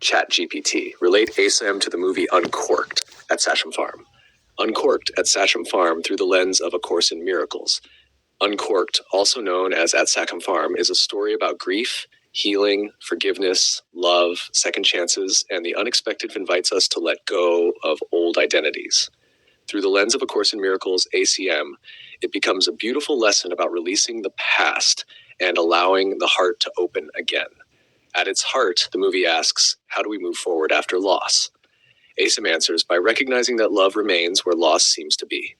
ChatGPT. Relate ACIM to the movie Uncorked at Sachem Farm. Uncorked at Sachem Farm through the lens of A Course in Miracles. Uncorked, also known as At Sachem Farm, is a story about grief, healing, forgiveness, love, second chances, and the unexpected invites us to let go of old identities. Through the lens of A Course in Miracles, ACM, it becomes a beautiful lesson about releasing the past and allowing the heart to open again. At its heart, the movie asks, how do we move forward after loss? ACIM answers by recognizing that love remains where loss seems to be.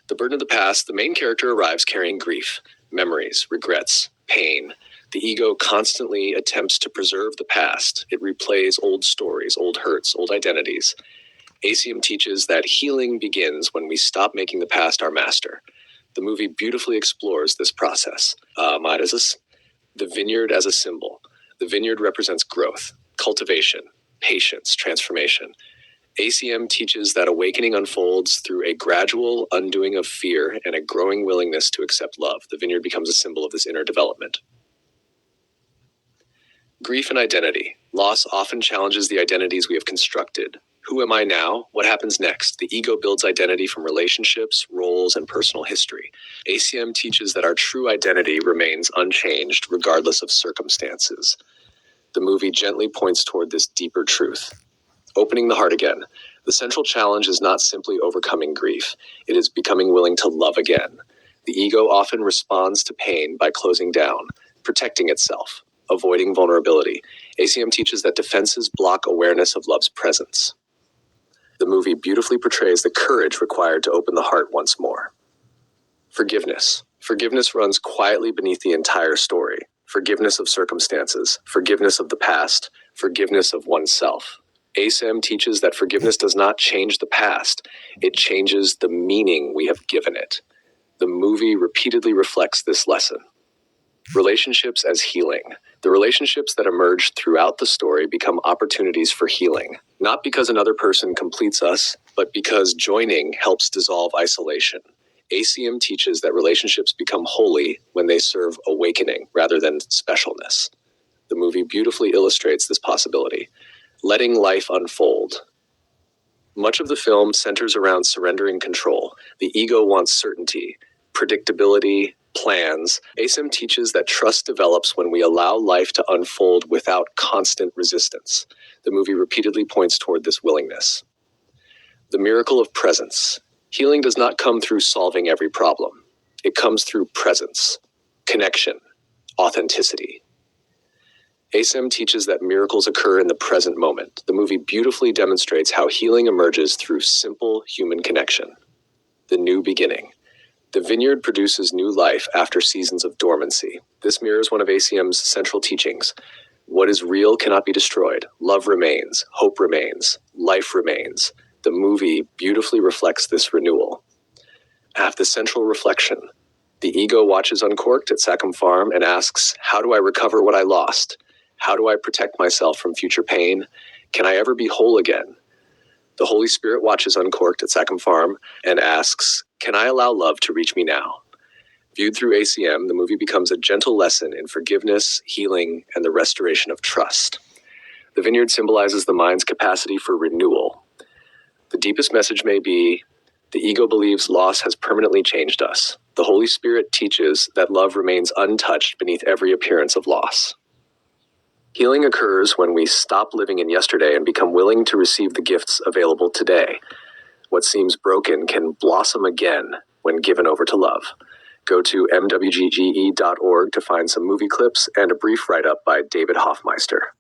The burden of the past, the main character arrives carrying grief, memories, regrets, pain. The ego constantly attempts to preserve the past. It replays old stories, old hurts, old identities. ACIM teaches that healing begins when we stop making the past our master. The movie beautifully explores this process. The vineyard as a symbol. The vineyard represents growth, cultivation, patience, transformation. ACM teaches that awakening unfolds through a gradual undoing of fear and a growing willingness to accept love. The vineyard becomes a symbol of this inner development. Grief and identity. Loss often challenges the identities we have constructed. Who am I now? What happens next? The ego builds identity from relationships, roles, and personal history. ACM teaches that our true identity remains unchanged regardless of circumstances. The movie gently points toward this deeper truth. Opening the heart again. The central challenge is not simply overcoming grief. It is becoming willing to love again. The ego often responds to pain by closing down, protecting itself, avoiding vulnerability. ACM teaches that defenses block awareness of love's presence. The movie beautifully portrays the courage required to open the heart once more. Forgiveness. Forgiveness runs quietly beneath the entire story. Forgiveness of circumstances, forgiveness of the past, forgiveness of oneself. ACIM teaches that forgiveness does not change the past. It changes the meaning we have given it. The movie repeatedly reflects this lesson. Relationships as healing. The relationships that emerge throughout the story become opportunities for healing, not because another person completes us, but because joining helps dissolve isolation. ACIM teaches that relationships become holy when they serve awakening rather than specialness. The movie beautifully illustrates this possibility. Letting life unfold. Much of the film centers around surrendering control. The ego wants certainty, predictability, plans. ACIM teaches that trust develops when we allow life to unfold without constant resistance. The movie repeatedly points toward this willingness. The miracle of presence. Healing does not come through solving every problem. It comes through presence, connection, authenticity. ACIM teaches that miracles occur in the present moment. The movie beautifully demonstrates how healing emerges through simple human connection. The new beginning. The vineyard produces new life after seasons of dormancy. This mirrors one of ACIM's central teachings. What is real cannot be destroyed. Love remains. Hope remains. Life remains. The movie beautifully reflects this renewal. At the central reflection, the ego watches Uncorked at Sachem Farm and asks, how do I recover what I lost? How do I protect myself from future pain? Can I ever be whole again? The Holy Spirit watches Uncorked at Sachem Farm and asks, can I allow love to reach me now? Viewed through ACM, the movie becomes a gentle lesson in forgiveness, healing, and the restoration of trust. The vineyard symbolizes the mind's capacity for renewal. The deepest message may be, the ego believes loss has permanently changed us. The Holy Spirit teaches that love remains untouched beneath every appearance of loss. Healing occurs when we stop living in yesterday and become willing to receive the gifts available today. What seems broken can blossom again when given over to love. Go to mwgge.org to find some movie clips and a brief write-up by David Hoffmeister.